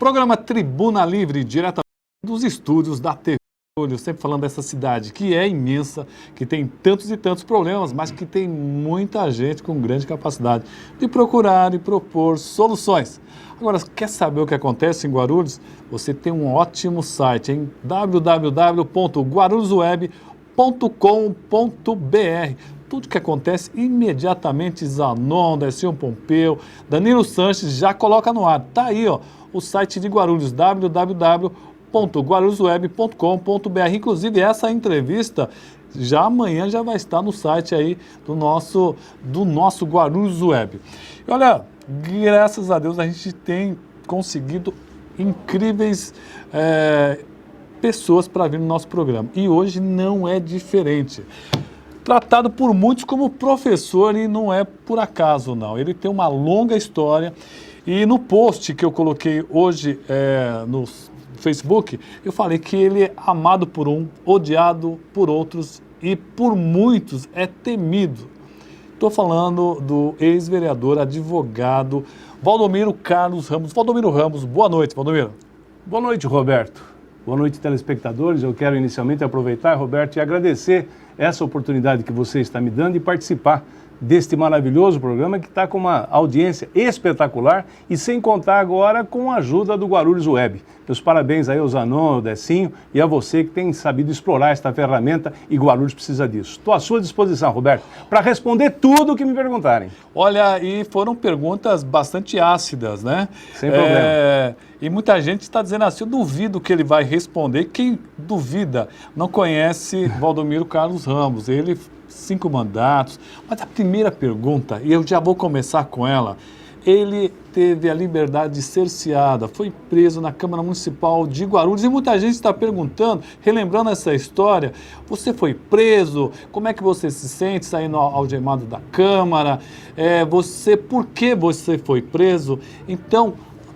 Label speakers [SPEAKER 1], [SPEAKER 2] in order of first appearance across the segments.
[SPEAKER 1] Programa Tribuna Livre, diretamente dos estúdios da TV Olho, sempre falando dessa cidade que é imensa, que tem tantos e tantos problemas, mas que tem muita gente com grande capacidade de procurar e propor soluções. Agora, quer saber o que acontece em Guarulhos? Você tem um ótimo site, em www.guarulhosweb.com.br. Tudo que acontece imediatamente, Zanon, Décio Pompeu, Danilo Sanches já coloca no ar. Tá aí, ó, o site de Guarulhos, www.guarulhosweb.com.br. Inclusive, essa entrevista já amanhã já vai estar no site aí do nosso Guarulhos Web. E olha, graças a Deus a gente tem conseguido incríveis pessoas para vir no nosso programa. E hoje não é diferente. Tratado por muitos como professor, e não é por acaso, não. Ele tem uma longa história. E no post que eu coloquei hoje no Facebook, eu falei que ele é amado por um, odiado por outros e por muitos é temido. Estou falando do ex-vereador, advogado, Valdomiro Carlos Ramos. Valdomiro Ramos, boa noite, Valdomiro.
[SPEAKER 2] Boa noite, Roberto. Boa noite, telespectadores. Eu quero inicialmente aproveitar, Roberto, e agradecer essa oportunidade que você está me dando de participar deste maravilhoso programa que está com uma audiência espetacular e sem contar agora com a ajuda do Guarulhos Web. Meus parabéns aí ao Zanon, ao Decinho e a você que tem sabido explorar esta ferramenta e Guarulhos precisa disso. Estou à sua disposição, Roberto, para responder tudo o que me perguntarem.
[SPEAKER 1] Olha, e foram perguntas bastante ácidas, né?
[SPEAKER 2] Sem problema.
[SPEAKER 1] E muita gente está dizendo assim, eu duvido que ele vai responder. Quem duvida não conhece Valdomiro Carlos Ramos. Ele 5 mandatos, mas a primeira pergunta, e eu já vou começar com ela, ele teve a liberdade cerceada, foi preso na Câmara Municipal de Guarulhos, e muita gente está perguntando, relembrando essa história, você foi preso, como é que você se sente saindo algemado da Câmara, por que você foi preso? Então,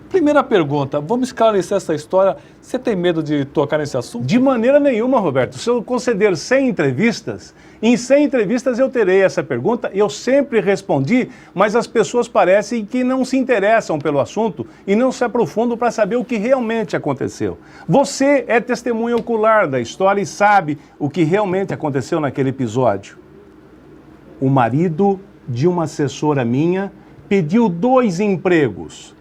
[SPEAKER 1] primeira pergunta, vamos esclarecer essa história. Você tem medo de tocar nesse assunto?
[SPEAKER 2] De maneira nenhuma, Roberto. Se eu conceder 100 entrevistas, em 100 entrevistas eu terei essa pergunta. Eu sempre respondi, mas as pessoas parecem que não se interessam pelo assunto e não se aprofundam para saber o que realmente aconteceu. Você é testemunha ocular da história e sabe o que realmente aconteceu naquele episódio. O marido de uma assessora minha pediu 2 empregos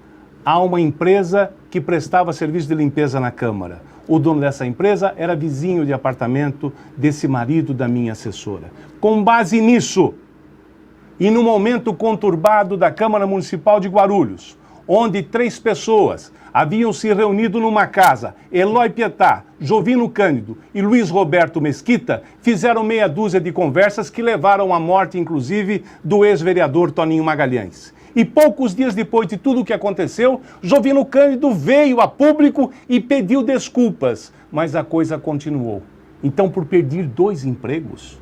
[SPEAKER 2] a uma empresa que prestava serviço de limpeza na Câmara. O dono dessa empresa era vizinho de apartamento desse marido da minha assessora. Com base nisso, e no momento conturbado da Câmara Municipal de Guarulhos, onde 3 pessoas haviam se reunido numa casa, Eloy Pietá, Jovino Cândido e Luiz Roberto Mesquita, fizeram meia dúzia de conversas que levaram à morte, inclusive, do ex-vereador Toninho Magalhães. E poucos dias depois de tudo o que aconteceu, Jovino Cândido veio a público e pediu desculpas, mas a coisa continuou. Então, por perder 2 empregos,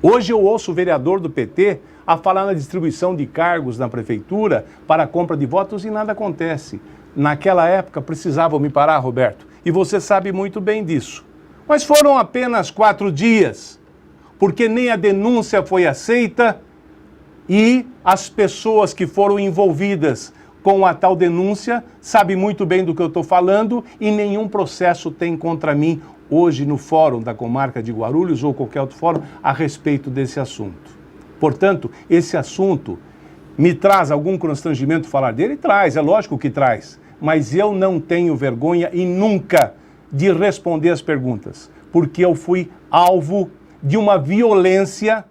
[SPEAKER 2] hoje eu ouço o vereador do PT a falar na distribuição de cargos na prefeitura para a compra de votos e nada acontece. Naquela época precisavam me parar, Roberto, e você sabe muito bem disso. Mas foram apenas 4 dias, porque nem a denúncia foi aceita e as pessoas que foram envolvidas com a tal denúncia sabem muito bem do que eu estou falando e nenhum processo tem contra mim hoje no fórum da comarca de Guarulhos ou qualquer outro fórum a respeito desse assunto. Portanto, esse assunto me traz algum constrangimento falar dele? Traz, é lógico que traz. Mas eu não tenho vergonha e nunca de responder as perguntas, porque eu fui alvo de uma violência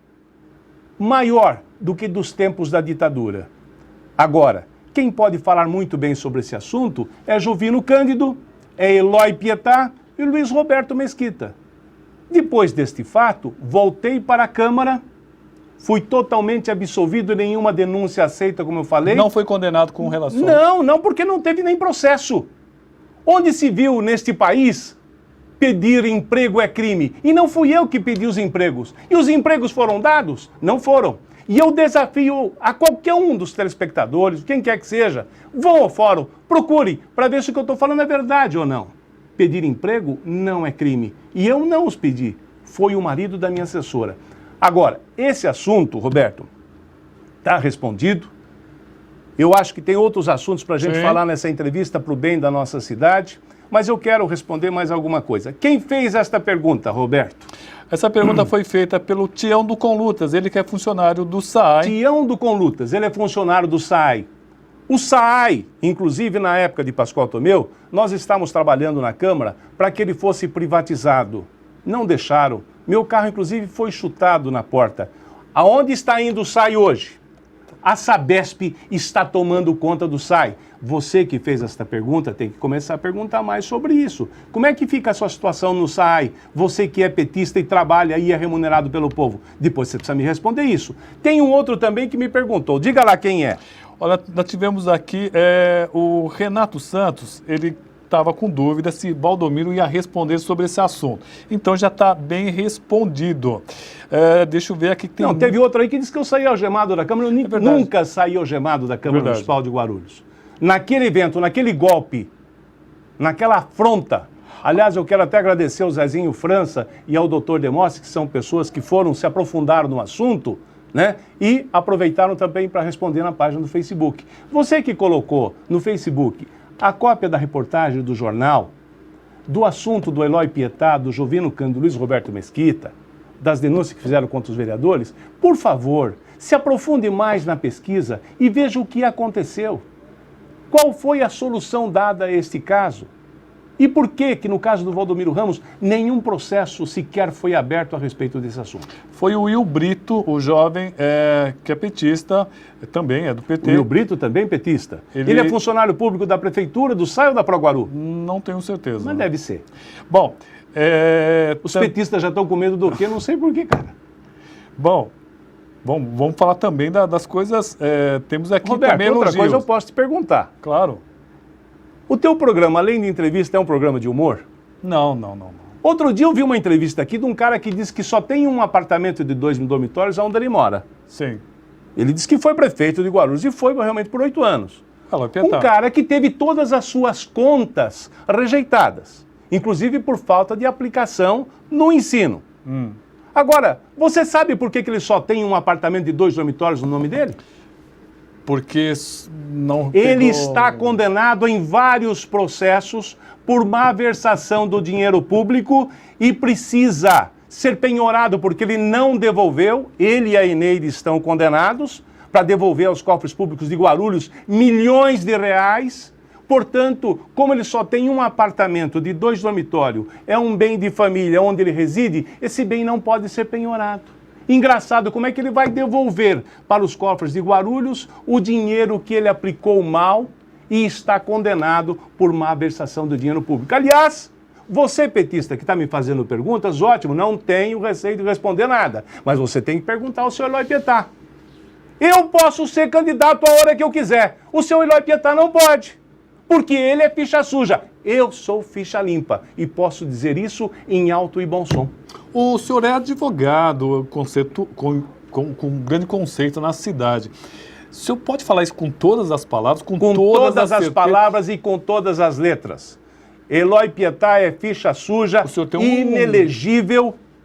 [SPEAKER 2] maior do que dos tempos da ditadura. Agora, quem pode falar muito bem sobre esse assunto é Jovino Cândido, é Eloy Pietá e Luiz Roberto Mesquita. Depois deste fato, voltei para a Câmara, fui totalmente absolvido, nenhuma denúncia aceita, como eu falei.
[SPEAKER 1] Não foi condenado com relação?
[SPEAKER 2] Não, porque não teve nem processo. Onde se viu neste país pedir emprego é crime? E não fui eu que pedi os empregos. E os empregos foram dados? Não foram. E eu desafio a qualquer um dos telespectadores, quem quer que seja, vão ao fórum, procure para ver se o que eu estou falando é verdade ou não. Pedir emprego não é crime. E eu não os pedi. Foi o marido da minha assessora. Agora, esse assunto, Roberto, está respondido. Eu acho que tem outros assuntos para a gente
[SPEAKER 1] Sim.
[SPEAKER 2] falar nessa entrevista para o bem da nossa cidade, mas eu quero responder mais alguma coisa. Quem fez esta pergunta, Roberto?
[SPEAKER 1] Essa pergunta foi feita pelo Tião do Conlutas, ele que é funcionário do SAAI.
[SPEAKER 2] Tião do Conlutas, ele é funcionário do SAAI. O SAAI, inclusive na época de Pascoal Tomeu, nós estávamos trabalhando na Câmara para que ele fosse privatizado. Não deixaram. Meu carro, inclusive, foi chutado na porta. Aonde está indo o SAAI hoje? A Sabesp está tomando conta do SAAI. Você que fez esta pergunta tem que começar a perguntar mais sobre isso. Como é que fica a sua situação no SAAI? Você que é petista e trabalha e é remunerado pelo povo. Depois você precisa me responder isso. Tem um outro também que me perguntou. Diga lá quem é.
[SPEAKER 1] Olha, nós tivemos aqui o Renato Santos, ele estava com dúvida se Valdomiro ia responder sobre esse assunto. Então já está bem respondido. Deixa eu ver aqui que tem...
[SPEAKER 2] Não, teve outro aí que disse que eu saí algemado da Câmara. Eu nunca saí algemado da Câmara Municipal de Guarulhos. Naquele evento, naquele golpe, naquela afronta. Aliás, eu quero até agradecer ao Zezinho França e ao Dr. Demossi, que são pessoas que se aprofundaram no assunto, né? E aproveitaram também para responder na página do Facebook. Você que colocou no Facebook a cópia da reportagem do jornal, do assunto do Eloy Pietá, do Jovino Cândido, do Luiz Roberto Mesquita, das denúncias que fizeram contra os vereadores, por favor, se aprofunde mais na pesquisa e veja o que aconteceu. Qual foi a solução dada a este caso? E por que no caso do Valdomiro Ramos, nenhum processo sequer foi aberto a respeito desse assunto?
[SPEAKER 1] Foi o Will Brito, o jovem que é petista, também é do PT.
[SPEAKER 2] O Will Brito também petista? Ele é funcionário público da Prefeitura, do SAAI ou da Proguaru?
[SPEAKER 1] Não tenho certeza.
[SPEAKER 2] Mas deve ser.
[SPEAKER 1] Bom...
[SPEAKER 2] Os petistas já estão com medo do quê? Não sei por quê, cara.
[SPEAKER 1] Bom, vamos falar também das coisas... temos aqui
[SPEAKER 2] Roberto,
[SPEAKER 1] também
[SPEAKER 2] outra
[SPEAKER 1] elogios.
[SPEAKER 2] coisa eu posso te perguntar.
[SPEAKER 1] Claro.
[SPEAKER 2] O teu programa, além de entrevista, é um programa de humor?
[SPEAKER 1] Não.
[SPEAKER 2] Outro dia eu vi uma entrevista aqui de um cara que disse que só tem um apartamento de 2 dormitórios onde ele mora.
[SPEAKER 1] Sim.
[SPEAKER 2] Ele disse que foi prefeito de Guarulhos e foi realmente por 8 anos. Um cara que teve todas as suas contas rejeitadas, inclusive por falta de aplicação no ensino. Agora, você sabe por que ele só tem um apartamento de 2 dormitórios no nome dele?
[SPEAKER 1] Porque não
[SPEAKER 2] Ele está condenado em vários processos por malversação do dinheiro público e precisa ser penhorado porque ele não devolveu, ele e a Eneide estão condenados para devolver aos cofres públicos de Guarulhos milhões de reais. Portanto, como ele só tem um apartamento de 2 dormitórios, é um bem de família onde ele reside, esse bem não pode ser penhorado. Engraçado, como é que ele vai devolver para os cofres de Guarulhos o dinheiro que ele aplicou mal e está condenado por malversação do dinheiro público? Aliás, você, petista, que está me fazendo perguntas, ótimo, não tenho receio de responder nada, mas você tem que perguntar ao senhor Eloy Pietá. Eu posso ser candidato a hora que eu quiser, o senhor Eloy Pietá não pode, porque ele é ficha suja. Eu sou ficha limpa e posso dizer isso em alto e bom som.
[SPEAKER 1] O senhor é advogado, com um grande conceito na cidade. O senhor pode falar isso com todas as palavras? Com
[SPEAKER 2] todas as palavras e com todas as letras. Eloy Pietá é ficha suja,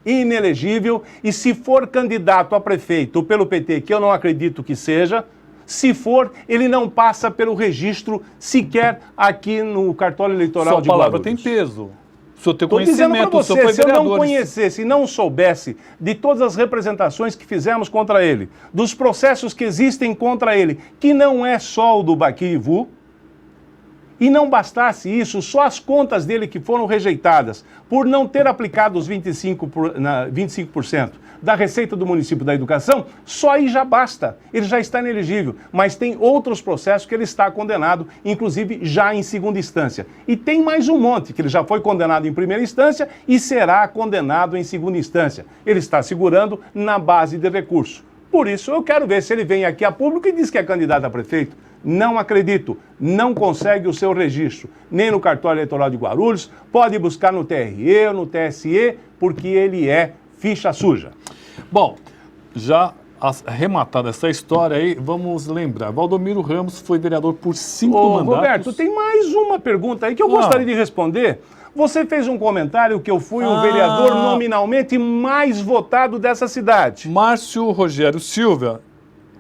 [SPEAKER 2] inelegível, e se for candidato a prefeito pelo PT, que eu não acredito que seja, se for, ele não passa pelo registro sequer aqui no cartório eleitoral de Guarulhos.
[SPEAKER 1] Sua palavra tem peso. O senhor tem
[SPEAKER 2] conhecimento, dizendo para você, se eu não
[SPEAKER 1] vereador.
[SPEAKER 2] conhecesse e não soubesse de todas as representações que fizemos contra ele, dos processos que existem contra ele, que não é só o do Baquivu, e não bastasse isso, só as contas dele que foram rejeitadas por não ter aplicado os 25% da receita do município da educação, só aí já basta. Ele já está inelegível, mas tem outros processos que ele está condenado, inclusive já em segunda instância. E tem mais um monte, que ele já foi condenado em primeira instância e será condenado em segunda instância. Ele está segurando na base de recurso. Por isso, eu quero ver se ele vem aqui a público e diz que é candidato a prefeito. Não acredito, não consegue o seu registro, nem no cartório eleitoral de Guarulhos, pode buscar no TRE ou no TSE, porque ele é ficha suja.
[SPEAKER 1] Bom, já arrematada essa história aí, vamos lembrar, Valdomiro Ramos foi vereador por 5 mandatos.
[SPEAKER 2] Roberto, tem mais uma pergunta aí que eu gostaria de responder. Você fez um comentário que eu fui o vereador nominalmente mais votado dessa cidade.
[SPEAKER 1] Márcio Rogério Silva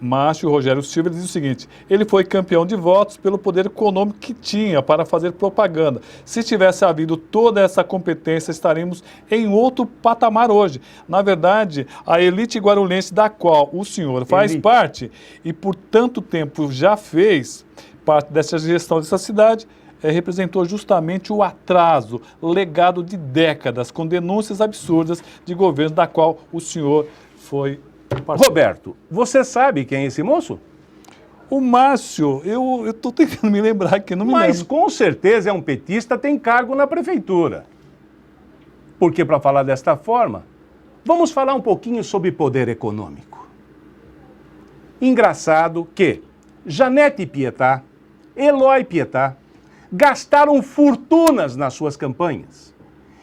[SPEAKER 1] Márcio Rogério Silva diz o seguinte: ele foi campeão de votos pelo poder econômico que tinha para fazer propaganda. Se tivesse havido toda essa competência, estaríamos em outro patamar hoje. Na verdade, a elite guarulhense da qual o senhor faz parte e por tanto tempo já fez parte dessa gestão dessa cidade, representou justamente o atraso, legado de décadas, com denúncias absurdas de governo da qual o senhor foi parceiro.
[SPEAKER 2] Roberto, você sabe quem é esse moço?
[SPEAKER 1] O Márcio, eu estou tentando me lembrar aqui, não me
[SPEAKER 2] Mas
[SPEAKER 1] lembro.
[SPEAKER 2] com certeza é um petista, tem cargo na prefeitura. Porque para falar desta forma, vamos falar um pouquinho sobre poder econômico. Engraçado que Janete Pietá, Eloy Pietá, gastaram fortunas nas suas campanhas.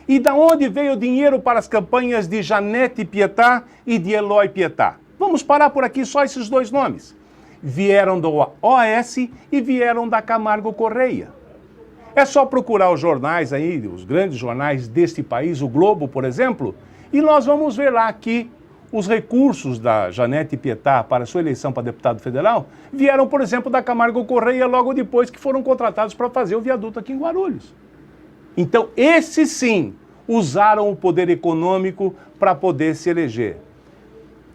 [SPEAKER 2] E da onde veio o dinheiro para as campanhas de Janete Pietá e de Eloy Pietá? Vamos parar por aqui só esses dois nomes. Vieram do OAS e vieram da Camargo Correia. É só procurar os jornais aí, os grandes jornais deste país, o Globo, por exemplo, e nós vamos ver lá que os recursos da Janete Pietá para sua eleição para deputado federal vieram, por exemplo, da Camargo Correia logo depois que foram contratados para fazer o viaduto aqui em Guarulhos. Então, esses sim usaram o poder econômico para poder se eleger.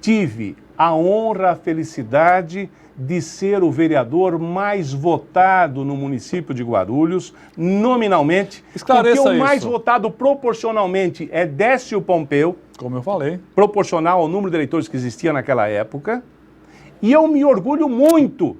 [SPEAKER 2] Tive a honra, a felicidade de ser o vereador mais votado no município de Guarulhos, nominalmente.
[SPEAKER 1] Esclareça
[SPEAKER 2] porque o mais
[SPEAKER 1] isso.
[SPEAKER 2] votado proporcionalmente é Décio Pompeu,
[SPEAKER 1] Como eu falei.
[SPEAKER 2] proporcional ao número de eleitores que existia naquela época. E eu me orgulho muito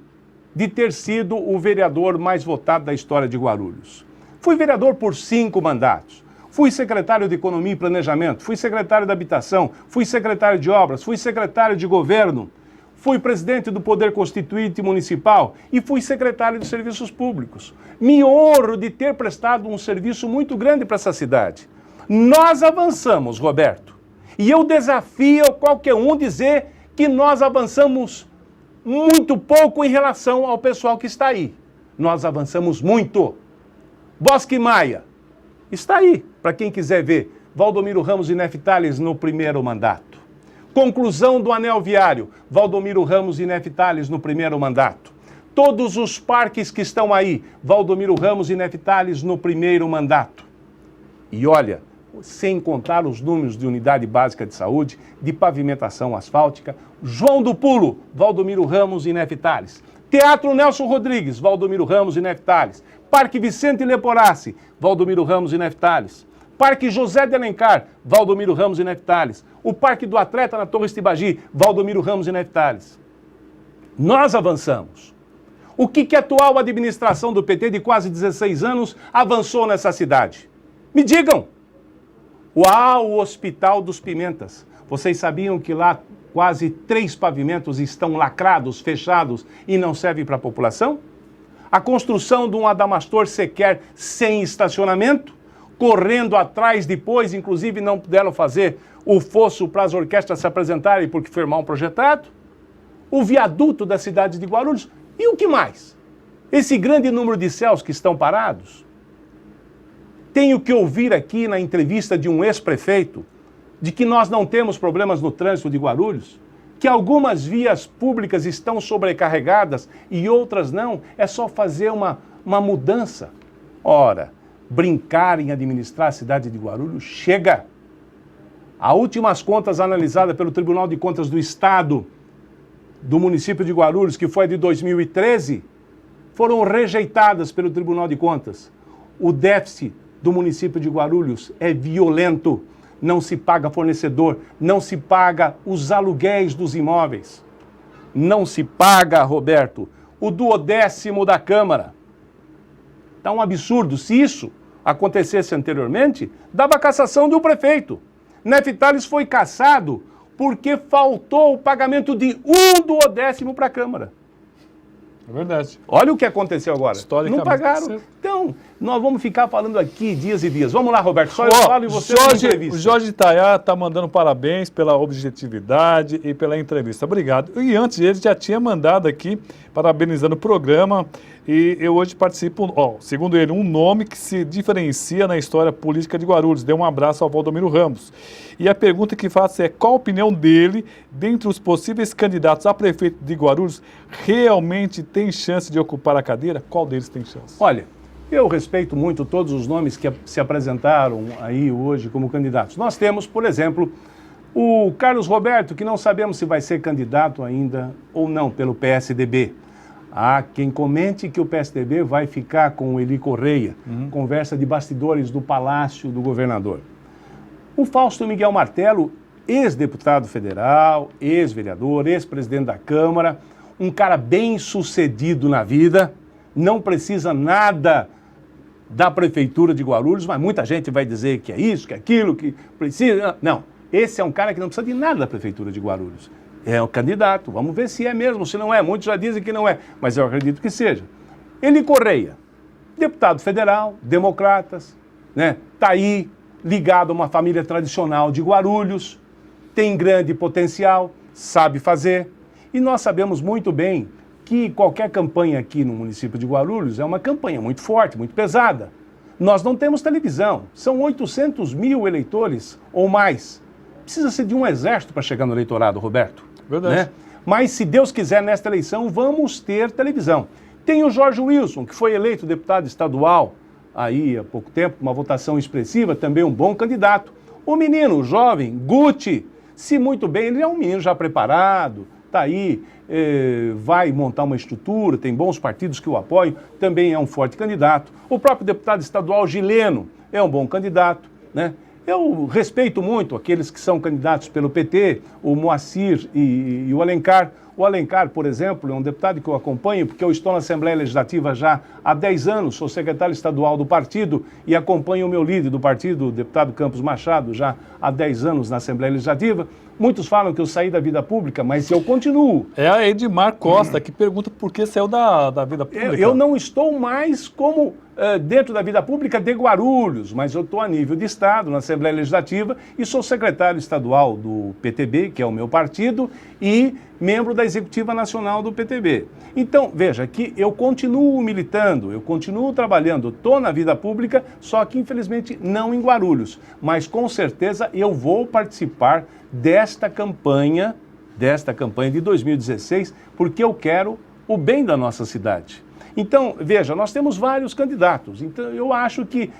[SPEAKER 2] de ter sido o vereador mais votado da história de Guarulhos. Fui vereador por 5 mandatos. Fui secretário de Economia e Planejamento, fui secretário da Habitação, fui secretário de Obras, fui secretário de Governo, fui presidente do Poder Constituinte Municipal e fui secretário de Serviços Públicos. Me honro de ter prestado um serviço muito grande para essa cidade. Nós avançamos, Roberto. E eu desafio qualquer um dizer que nós avançamos muito pouco em relação ao pessoal que está aí. Nós avançamos muito. Bosque Maia, está aí, para quem quiser ver. Valdomiro Ramos e Neftales no primeiro mandato. Conclusão do anel viário, Valdomiro Ramos e Neftales no primeiro mandato. Todos os parques que estão aí, Valdomiro Ramos e Neftales no primeiro mandato. E olha, sem contar os números de unidade básica de saúde, de pavimentação asfáltica, João do Pulo, Valdomiro Ramos e Neftales. Teatro Nelson Rodrigues, Valdomiro Ramos e Neftales. Parque Vicente Leporassi, Valdomiro Ramos e Neftales. Parque José de Alencar, Valdomiro Ramos e Neftales. O Parque do Atleta na Torre Estibagi, Valdomiro Ramos e Neftales. Nós avançamos. O que a atual administração do PT de quase 16 anos avançou nessa cidade? Me digam! O Hospital dos Pimentas. Vocês sabiam que lá quase 3 pavimentos estão lacrados, fechados e não servem para a população? A construção de um Adamastor sequer sem estacionamento, correndo atrás depois, inclusive não puderam fazer o fosso para as orquestras se apresentarem porque foi mal projetado. O viaduto da cidade de Guarulhos. E o que mais? Esse grande número de céus que estão parados. Tenho que ouvir aqui na entrevista de um ex-prefeito de que nós não temos problemas no trânsito de Guarulhos, que algumas vias públicas estão sobrecarregadas e outras não, é só fazer uma mudança. Ora, brincar em administrar a cidade de Guarulhos, chega! As últimas contas analisadas pelo Tribunal de Contas do Estado do município de Guarulhos, que foi de 2013, foram rejeitadas pelo Tribunal de Contas. O déficit do município de Guarulhos é violento. Não se paga fornecedor, não se paga os aluguéis dos imóveis. Não se paga, Roberto, o 12º da Câmara. Está um absurdo. Se isso acontecesse anteriormente, dava cassação de um prefeito. Neftales foi cassado porque faltou o pagamento de 1/12 para a Câmara.
[SPEAKER 1] É verdade.
[SPEAKER 2] Olha o que aconteceu agora. Não pagaram.
[SPEAKER 1] Aconteceu.
[SPEAKER 2] Então, Nós vamos ficar falando aqui dias e dias. Vamos lá, Roberto, só eu falo e você me entrevista.
[SPEAKER 1] O Jorge Itaiá está mandando parabéns pela objetividade e pela entrevista. Obrigado. E antes ele já tinha mandado aqui, parabenizando o programa, e eu hoje participo, segundo ele, um nome que se diferencia na história política de Guarulhos. Dê um abraço ao Valdomiro Ramos. E a pergunta que faço é, qual a opinião dele, dentre os possíveis candidatos a prefeito de Guarulhos, realmente tem chance de ocupar a cadeira? Qual deles tem chance?
[SPEAKER 2] Olha, eu respeito muito todos os nomes que se apresentaram aí hoje como candidatos. Nós temos, por exemplo, o Carlos Roberto, que não sabemos se vai ser candidato ainda ou não pelo PSDB. Há quem comente que o PSDB vai ficar com o Eli Correia, conversa de bastidores do Palácio do Governador. O Fausto Miguel Martello, ex-deputado federal, ex-vereador, ex-presidente da Câmara, um cara bem sucedido na vida, não precisa nada da Prefeitura de Guarulhos, mas muita gente vai dizer que é isso, que é aquilo, que precisa. Não, esse é um cara que não precisa de nada da Prefeitura de Guarulhos. É um candidato, vamos ver se é mesmo, se não é. Muitos já dizem que não é, mas eu acredito que seja. Eli Correia, deputado federal, democratas, né? Tá aí, ligado a uma família tradicional de Guarulhos, tem grande potencial, sabe fazer. E nós sabemos muito bem que qualquer campanha aqui no município de Guarulhos é uma campanha muito forte, muito pesada. Nós não temos televisão, são 800 mil eleitores ou mais. Precisa-se de um exército para chegar no eleitorado, Roberto.
[SPEAKER 1] Verdade.
[SPEAKER 2] Né? Mas se Deus quiser, nesta eleição, vamos ter televisão. Tem o Jorge Wilson, que foi eleito deputado estadual aí há pouco tempo, uma votação expressiva, também um bom candidato. O menino, o jovem, Guti, se muito bem, ele é um menino já preparado, está aí, vai montar uma estrutura, tem bons partidos que o apoiam, também é um forte candidato. O próprio deputado estadual Gileno é um bom candidato, né? Eu respeito muito aqueles que são candidatos pelo PT, o Moacir e o Alencar. O Alencar, por exemplo, é um deputado que eu acompanho, porque eu estou na Assembleia Legislativa já há 10 anos, sou secretário estadual do partido e acompanho o meu líder do partido, o deputado Campos Machado, já há 10 anos na Assembleia Legislativa. Muitos falam que eu saí da vida pública, mas eu continuo.
[SPEAKER 1] É a Edmar Costa que pergunta por que saiu da vida pública.
[SPEAKER 2] Eu não estou mais como dentro da vida pública de Guarulhos, mas eu estou a nível de Estado, na Assembleia Legislativa, e sou secretário estadual do PTB, que é o meu partido, e membro da Executiva Nacional do PTB. Então, veja que eu continuo militando, eu continuo trabalhando, estou na vida pública, só que infelizmente não em Guarulhos, mas com certeza eu vou participar desta campanha de 2016, porque eu quero o bem da nossa cidade. Então, veja, nós temos vários candidatos, então eu acho que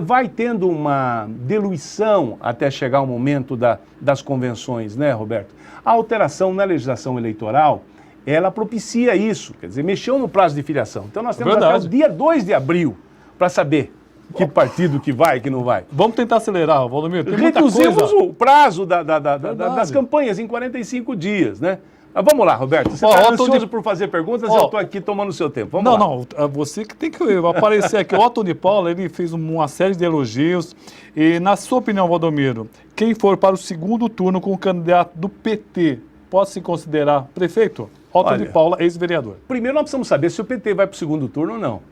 [SPEAKER 2] vai tendo uma diluição até chegar o momento das convenções, né, Roberto? A alteração na legislação eleitoral, ela propicia isso, quer dizer, mexeu no prazo de filiação. Então nós temos até o dia 2 de abril para saber que partido que vai e que não vai.
[SPEAKER 1] Vamos tentar acelerar, Valdomiro, tem muita
[SPEAKER 2] Reduzimos
[SPEAKER 1] coisa.
[SPEAKER 2] o prazo das campanhas em 45 dias, né? Mas vamos lá, Roberto, você está ansioso por fazer perguntas, eu estou aqui tomando o seu tempo. Vamos lá.
[SPEAKER 1] Não, você que tem que aparecer aqui. O Otto de Paula, ele fez uma série de elogios. E, na sua opinião, Valdomiro, quem for para o segundo turno com o candidato do PT, pode se considerar prefeito? Otto de Paula, ex-vereador.
[SPEAKER 2] Primeiro nós precisamos saber se o PT vai para o segundo turno ou não.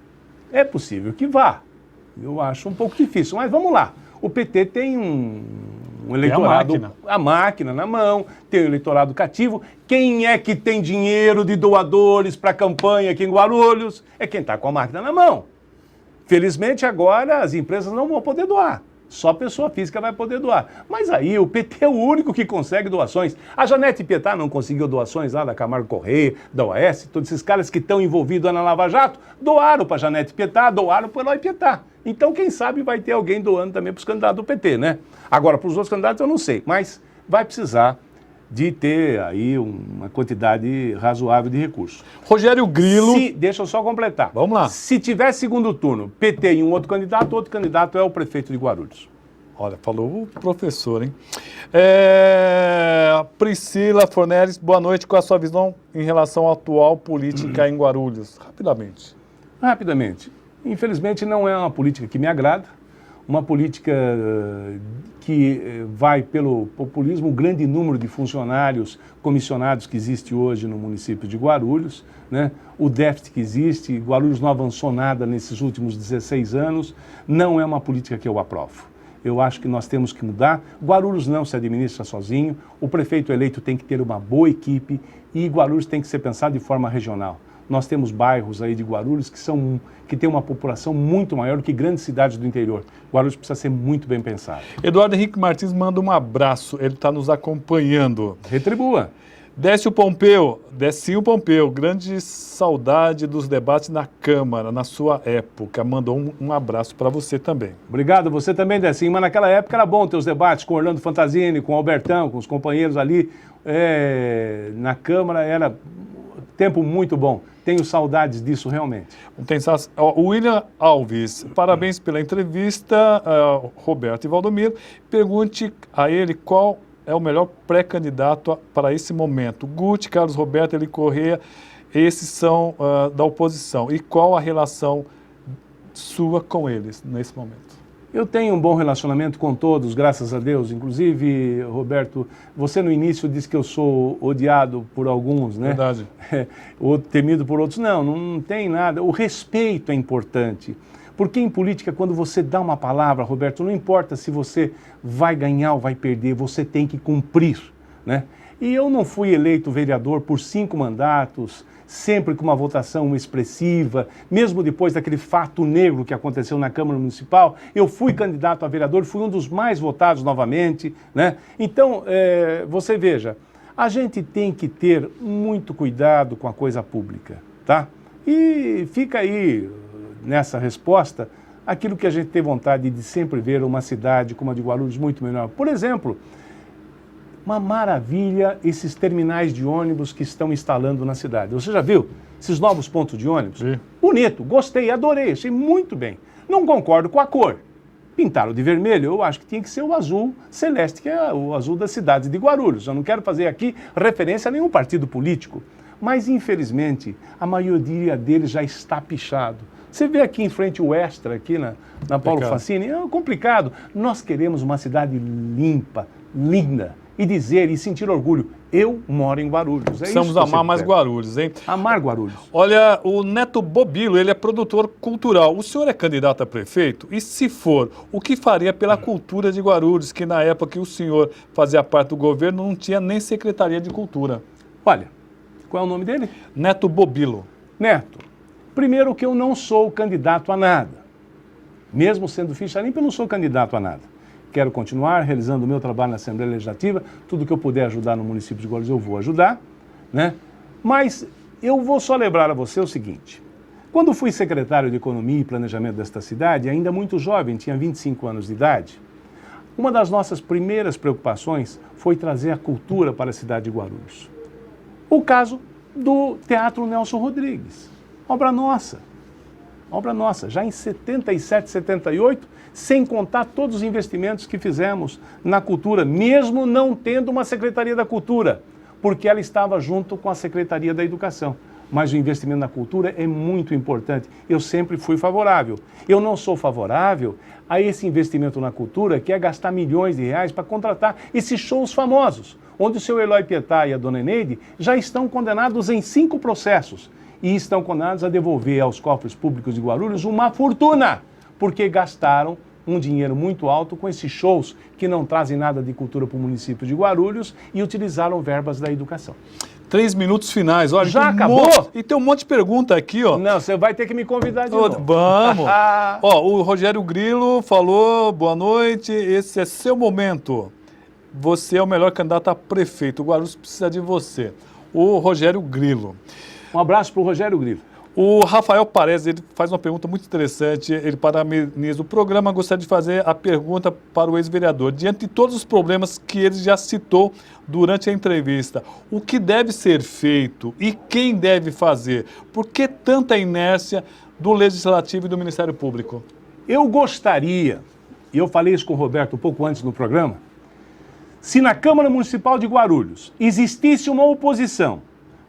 [SPEAKER 2] É possível que vá. Eu acho um pouco difícil, mas vamos lá. O PT tem um eleitorado, a máquina na mão, tem o eleitorado cativo. Quem é que tem dinheiro de doadores para a campanha aqui em Guarulhos? É quem está com a máquina na mão. Felizmente agora as empresas não vão poder doar. Só pessoa física vai poder doar. Mas aí o PT é o único que consegue doações. A Janete Pietá não conseguiu doações lá da Camargo Correia, da OAS, todos esses caras que estão envolvidos na Lava Jato, doaram para a Janete Pietá, doaram para o Eloy Pietá. Então, quem sabe vai ter alguém doando também para os candidatos do PT, né? Agora, para os outros candidatos eu não sei, mas vai precisar de ter aí uma quantidade razoável de recursos.
[SPEAKER 1] Rogério Grilo...
[SPEAKER 2] Deixa eu só completar.
[SPEAKER 1] Vamos lá.
[SPEAKER 2] Se tiver segundo turno, PT e um outro candidato é o prefeito de Guarulhos.
[SPEAKER 1] Olha, falou o professor, hein? Priscila Fornelis, boa noite. Qual a sua visão em relação à atual política em Guarulhos? Rapidamente.
[SPEAKER 2] Infelizmente, não é uma política que me agrada. uma política que vai pelo populismo, o grande número de funcionários comissionados que existe hoje no município de Guarulhos, né? O déficit que existe, Guarulhos não avançou nada nesses últimos 16 anos, não é uma política que eu aprovo. Eu acho que nós temos que mudar. Guarulhos não se administra sozinho, o prefeito eleito tem que ter uma boa equipe e Guarulhos tem que ser pensado de forma regional. Nós temos bairros aí de Guarulhos que têm uma população muito maior do que grandes cidades do interior. Guarulhos precisa ser muito bem pensado.
[SPEAKER 1] Eduardo Henrique Martins manda um abraço, ele está nos acompanhando.
[SPEAKER 2] Retribua.
[SPEAKER 1] Décio Pompeu, grande saudade dos debates na Câmara, na sua época. Mandou um abraço para você também.
[SPEAKER 2] Obrigado, você também, Décio. Mas naquela época era bom ter os debates com Orlando Fantasini, com o Albertão, com os companheiros ali. Na Câmara era tempo muito bom. Tenho saudades disso realmente.
[SPEAKER 1] O William Alves, parabéns pela entrevista, Roberto e Valdomiro. Pergunte a ele qual é o melhor pré-candidato para esse momento. Guti, Carlos Roberto, Eli Corrêa, esses são da oposição. E qual a relação sua com eles nesse momento?
[SPEAKER 2] Eu tenho um bom relacionamento com todos, graças a Deus. Inclusive, Roberto, você no início disse que eu sou odiado por alguns, né?
[SPEAKER 1] Verdade.
[SPEAKER 2] Ou temido por outros. Não tem nada. O respeito é importante. Porque em política, quando você dá uma palavra, Roberto, não importa se você vai ganhar ou vai perder, você tem que cumprir, né? E eu não fui eleito vereador por 5 mandatos, sempre com uma votação expressiva, mesmo depois daquele fato negro que aconteceu na Câmara Municipal, eu fui candidato a vereador, fui um dos mais votados novamente, né? Então, você veja, a gente tem que ter muito cuidado com a coisa pública, tá? E fica aí, nessa resposta, aquilo que a gente tem vontade de sempre ver uma cidade como a de Guarulhos muito melhor. Por exemplo, uma maravilha esses terminais de ônibus que estão instalando na cidade. Você já viu esses novos pontos de ônibus?
[SPEAKER 1] Sim.
[SPEAKER 2] Bonito, gostei, adorei, achei muito bem. Não concordo com a cor. Pintaram de vermelho, eu acho que tinha que ser o azul celeste, que é o azul da cidade de Guarulhos. Eu não quero fazer aqui referência a nenhum partido político, mas infelizmente a maioria deles já está pichado. Você vê aqui em frente o Extra, aqui na Paulo Facini, é complicado. Nós queremos uma cidade limpa, linda, e dizer e sentir orgulho, eu moro em Guarulhos.
[SPEAKER 1] Precisamos amar mais Guarulhos, hein?
[SPEAKER 2] Amar Guarulhos.
[SPEAKER 1] Olha, o Neto Bobilo, ele é produtor cultural. O senhor é candidato a prefeito? E se for, o que faria pela cultura de Guarulhos, que na época que o senhor fazia parte do governo não tinha nem Secretaria de Cultura?
[SPEAKER 2] Olha, qual é o nome dele?
[SPEAKER 1] Neto Bobilo.
[SPEAKER 2] Neto, primeiro que eu não sou candidato a nada. Mesmo sendo ficha limpa, eu não sou candidato a nada. Quero continuar realizando o meu trabalho na Assembleia Legislativa, tudo que eu puder ajudar no município de Guarulhos eu vou ajudar, né? Mas eu vou só lembrar a você o seguinte, quando fui secretário de Economia e Planejamento desta cidade, ainda muito jovem, tinha 25 anos de idade, uma das nossas primeiras preocupações foi trazer a cultura para a cidade de Guarulhos. O caso do Teatro Nelson Rodrigues, obra nossa, já em 77, 78, sem contar todos os investimentos que fizemos na cultura, mesmo não tendo uma Secretaria da Cultura, porque ela estava junto com a Secretaria da Educação. Mas o investimento na cultura é muito importante. Eu sempre fui favorável. Eu não sou favorável a esse investimento na cultura, que é gastar milhões de reais para contratar esses shows famosos, onde o seu Eloy Pietá e a dona Eneide já estão condenados em 5 processos e estão condenados a devolver aos cofres públicos de Guarulhos uma fortuna, porque gastaram um dinheiro muito alto com esses shows que não trazem nada de cultura para o município de Guarulhos e utilizaram verbas da educação.
[SPEAKER 1] 3 minutos finais. Olha,
[SPEAKER 2] já acabou?
[SPEAKER 1] E tem um monte de pergunta aqui, ó.
[SPEAKER 2] Não, você vai ter que me convidar de novo.
[SPEAKER 1] Vamos. Ó, o Rogério Grilo falou, boa noite, esse é seu momento. Você é o melhor candidato a prefeito. O Guarulhos precisa de você. O Rogério Grilo.
[SPEAKER 2] Um abraço para o Rogério Grilo.
[SPEAKER 1] O Rafael Paredes, ele faz uma pergunta muito interessante, ele parabeniza o programa, gostaria de fazer a pergunta para o ex-vereador. Diante de todos os problemas que ele já citou durante a entrevista, o que deve ser feito e quem deve fazer? Por que tanta inércia do Legislativo e do Ministério Público?
[SPEAKER 2] Eu gostaria, e eu falei isso com o Roberto um pouco antes no programa, se na Câmara Municipal de Guarulhos existisse uma oposição,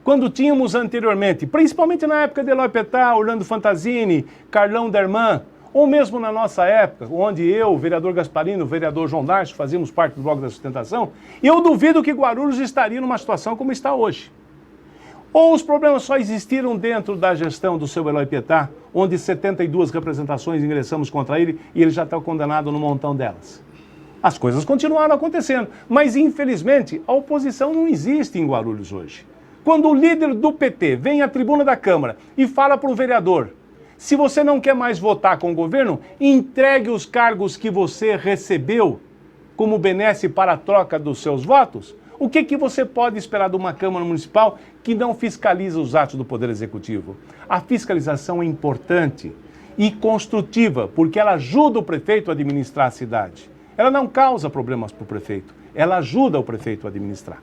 [SPEAKER 2] quando tínhamos anteriormente, principalmente na época de Eloy Pietá, Orlando Fantasini, Carlão Derman, Ou mesmo na nossa época, onde eu, o vereador Gasparino, o vereador João Darcio, fazíamos parte do Bloco da Sustentação, eu duvido que Guarulhos estaria numa situação como está hoje. Ou os problemas só existiram dentro da gestão do seu Eloy Pietá, onde 72 representações ingressamos contra ele e ele já está condenado no montão delas. As coisas continuaram acontecendo, mas infelizmente a oposição não existe em Guarulhos hoje. Quando o líder do PT vem à tribuna da Câmara e fala para o vereador: se você não quer mais votar com o governo, entregue os cargos que você recebeu como benesse para a troca dos seus votos. O que você pode esperar de uma Câmara Municipal que não fiscaliza os atos do Poder Executivo? A fiscalização é importante e construtiva, porque ela ajuda o prefeito a administrar a cidade. Ela não causa problemas para o prefeito, ela ajuda o prefeito a administrar.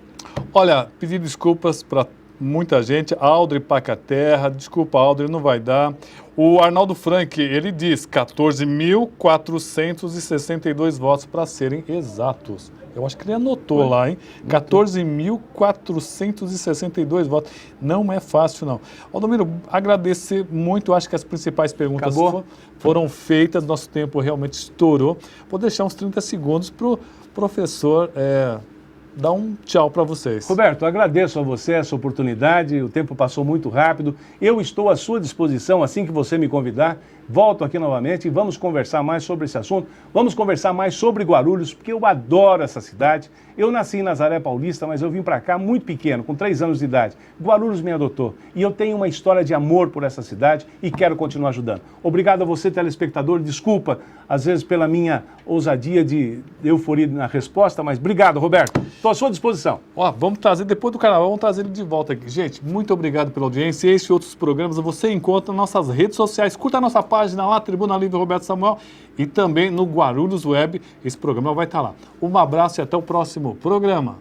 [SPEAKER 1] Olha, pedir desculpas para muita gente. Aldri Pacaterra, desculpa, Aldri, não vai dar. O Arnaldo Frank, ele diz 14.462 votos para serem exatos. Eu acho que ele anotou lá, hein? 14.462 votos. Não é fácil, não. Valdomiro, agradecer muito. Acho que as principais perguntas foram feitas. Nosso tempo realmente estourou. Vou deixar uns 30 segundos para o professor dar um tchau para vocês.
[SPEAKER 2] Roberto, agradeço a você essa oportunidade. O tempo passou muito rápido. Eu estou à sua disposição assim que você me convidar. Volto aqui novamente e vamos conversar mais sobre esse assunto. Vamos conversar mais sobre Guarulhos, porque eu adoro essa cidade. Eu nasci em Nazaré Paulista, mas eu vim para cá muito pequeno, com 3 anos de idade. Guarulhos me adotou e eu tenho uma história de amor por essa cidade e quero continuar ajudando. Obrigado a você, telespectador. Desculpa, às vezes, pela minha ousadia de euforia na resposta, mas obrigado, Roberto. Estou à sua disposição.
[SPEAKER 1] Ó, vamos trazer, depois do carnaval, vamos trazer ele de volta aqui. Gente, muito obrigado pela audiência. Esse e outros programas você encontra nas nossas redes sociais. Curta a nossa página lá, Tribuna Livre Roberto Samuel, e também no Guarulhos Web. Esse programa vai estar lá. Um abraço e até o próximo programa.